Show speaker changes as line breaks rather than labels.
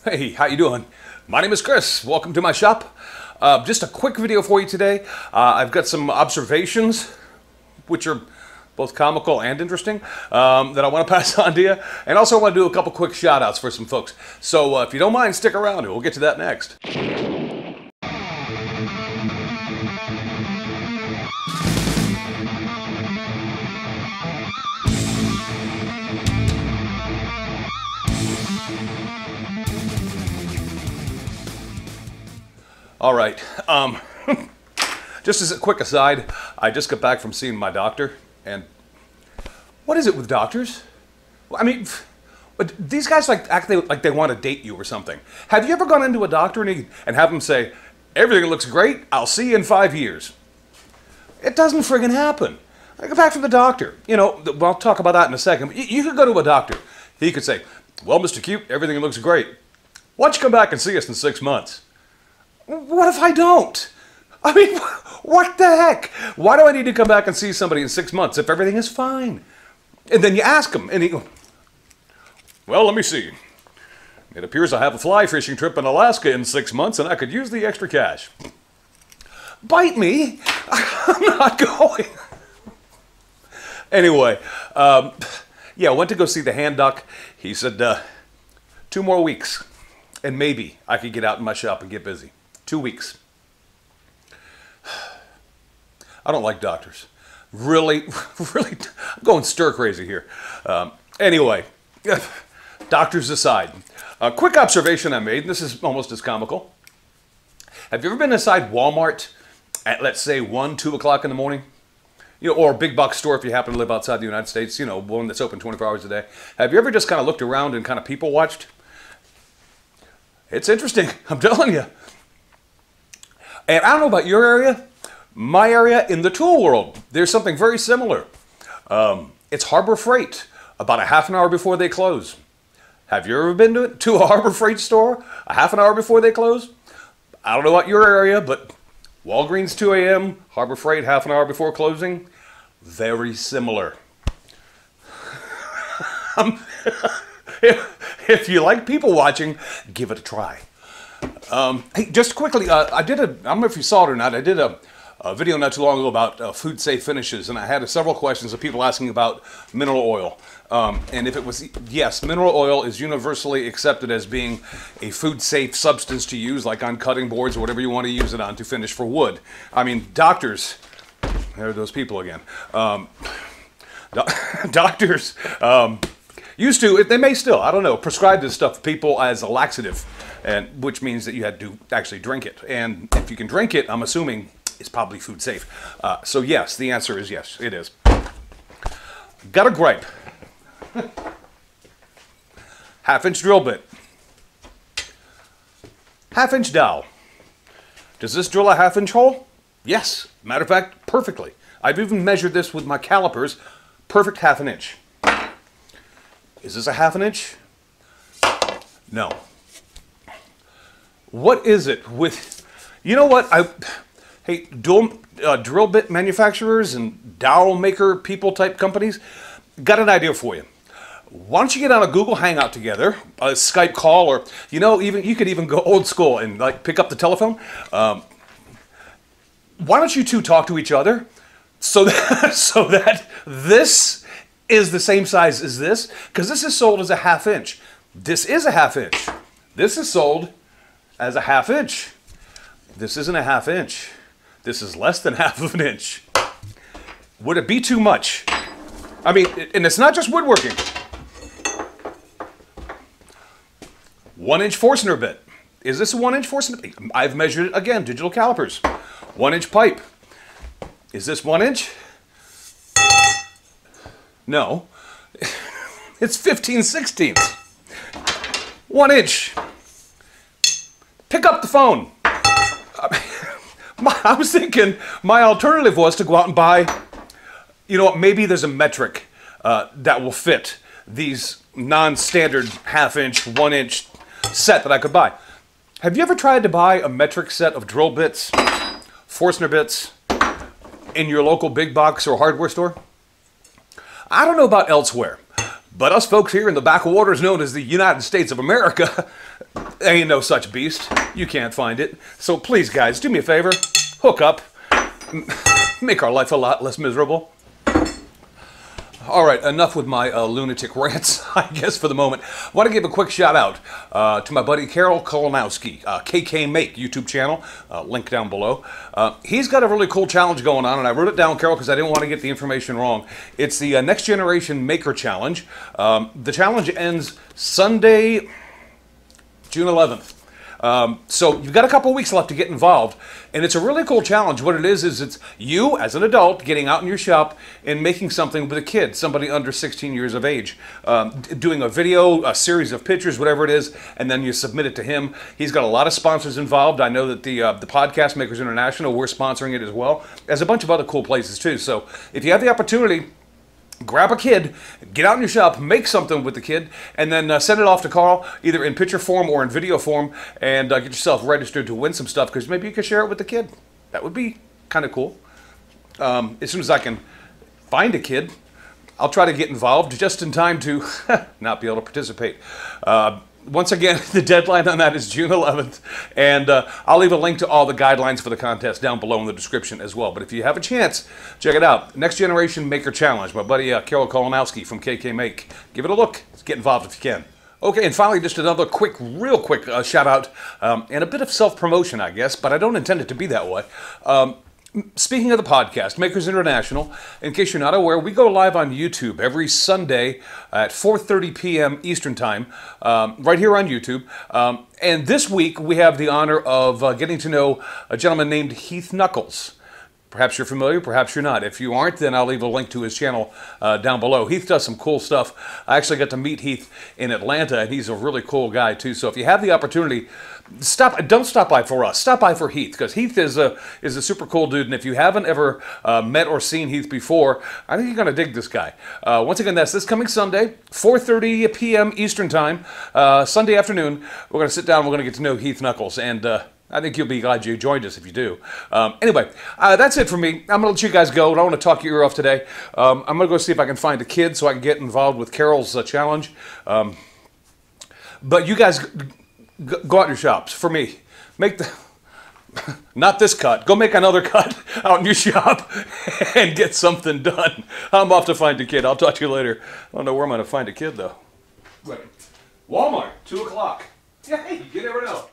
Hey, how you doing? My name is Chris. Welcome to my shop. Just a quick video for you today. I've got some observations, which are both comical and interesting, that I want to pass on to you. And also I want to do a couple quick shout outs for some folks. So if you don't mind, stick around and we'll get to that next. All right, just as a quick aside, I just got back from seeing my doctor, and what is it with doctors? I mean, these guys act like they want to date you or something. Have you ever gone into a doctor and have them say, everything looks great, I'll see you in 5 years? It doesn't friggin' happen. I go back from the doctor. You know, I'll talk about that in a second, but you could go to a doctor. He could say, well, Mr. Cute, everything looks great. Why don't you come back and see us in 6 months? What if I don't? I mean, what the heck? Why do I need to come back and see somebody in 6 months if everything is fine? And then you ask him, and he goes, well, let me see. It appears I have a fly fishing trip in Alaska in 6 months, and I could use the extra cash. Bite me? I'm not going. Anyway, yeah, I went to go see the hand doc. He said, 2 more weeks, and maybe I could get out in my shop and get busy. 2 weeks. I don't like doctors. Really, I'm going stir crazy here. Anyway, doctors aside, a quick observation I made, and this is almost as comical. Have you ever been inside Walmart at, let's say, 1, 2 o'clock in the morning? You know, or a big box store if you happen to live outside the United States, you know, one that's open 24 hours a day. Have you ever just kind of looked around and kind of people watched? It's interesting, I'm telling you. And I don't know about your area, my area in the tool world, there's something very similar. It's Harbor Freight, about a half an hour before they close. Have you ever been to a Harbor Freight store a half an hour before they close? I don't know about your area, but Walgreens 2 a.m., Harbor Freight half an hour before closing, very similar. If you like people watching, give it a try. Hey, just quickly, I don't know if you saw it or not, I did a video not too long ago about food safe finishes, and I had several questions of people asking about mineral oil. And if it was, yes, mineral oil is universally accepted as being a food safe substance to use, like on cutting boards or whatever you want to use it on to finish for wood. I mean, doctors, there are those people again. Doctors used to, they may still, I don't know, prescribe this stuff to people as a laxative, and which means that you had to actually drink it. And if you can drink it, I'm assuming it's probably food safe. So yes, the answer is yes, it is. Got a gripe. Half-inch drill bit. Half-inch dowel. Does this drill a half-inch hole? Yes. Matter of fact, perfectly. I've even measured this with my calipers. Perfect half an inch. Is this a half an inch? No. What is it with, you know what, hey, drill bit manufacturers and dowel maker people type companies, got an idea for you. Why don't you get on a Google Hangout together, a Skype call, or, you know, even you could even go old school and like pick up the telephone. Why don't you two talk to each other so that this is the same size as this? Because this is sold as a half inch. This is a half inch. This is sold as a half inch. This isn't a half inch. This is less than half of an inch. Would it be too much? I mean, and it's not just woodworking. 1 inch Forstner bit. Is this a 1 inch Forstner bit? I've measured it again, digital calipers. 1 inch pipe. Is this 1 inch? No. It's 15/16. 1 inch. Pick up the phone. I was thinking my alternative was to go out and buy, you know what, maybe there's a metric that will fit these non-standard half-inch, 1 inch set that I could buy. Have you ever tried to buy a metric set of drill bits, Forstner bits, in your local big box or hardware store? I don't know about elsewhere, But us folks here in the backwaters known as the United States of America, ain't no such beast. You can't find it. So please, guys, do me a favor. Hook up. Make our life a lot less miserable. All right, enough with my lunatic rants, I guess, for the moment. I want to give a quick shout out to my buddy Carol Kolonowski, KK Make YouTube channel, link down below. He's got a really cool challenge going on, and I wrote it down, Carol, because I didn't want to get the information wrong. It's the Next Generation Maker Challenge. The challenge ends Sunday, June 11th. So you've got a couple weeks left to get involved, and it's a really cool challenge. What it is it's you as an adult getting out in your shop and making something with a kid, somebody under 16 years of age, doing a video, a series of pictures, whatever it is, and then you submit it to him. He's got a lot of sponsors involved. I know that the Podcast Makers International, we're sponsoring it as well, as a bunch of other cool places too. So if you have the opportunity, grab a kid, get out in your shop, make something with the kid, and then send it off to Carl, either in picture form or in video form, and get yourself registered to win some stuff, because maybe you could share it with the kid. That would be kind of cool. As soon as I can find a kid, I'll try to get involved just in time to not be able to participate. Once again, the deadline on that is June 11th, and I'll leave a link to all the guidelines for the contest down below in the description as well. But if you have a chance, check it out. Next Generation Maker Challenge, my buddy Carol Kolonowski from KK Make. Give it a look. Get involved if you can. Okay, and finally, just another real quick shout out, and a bit of self-promotion, I guess, but I don't intend it to be that way. Speaking of the podcast, Makers International, in case you're not aware, we go live on YouTube every Sunday at 4:30 p.m. Eastern Time, right here on YouTube. And this week, we have the honor of getting to know a gentleman named Heath Knuckles. Perhaps you're familiar, perhaps you're not. If you aren't, then I'll leave a link to his channel down below. Heath does some cool stuff. I actually got to meet Heath in Atlanta, and he's a really cool guy, too. So if you have the opportunity, don't stop by for us. Stop by for Heath, because Heath is a super cool dude, and if you haven't ever met or seen Heath before, I think you're going to dig this guy. Once again, that's this coming Sunday, 4:30 p.m. Eastern Time, Sunday afternoon. We're going to sit down, we're going to get to know Heath Knuckles, and I think you'll be glad you joined us if you do. Anyway, that's it for me. I'm going to let you guys go. I don't want to talk your ear off today. I'm going to go see if I can find a kid so I can get involved with Carol's challenge. But you guys go out in your shops. For me, make the... not this cut. Go make another cut out in your shop and get something done. I'm off to find a kid. I'll talk to you later. I don't know where I'm going to find a kid, though. Wait. Walmart, 2 o'clock. Yeah, hey, you never know.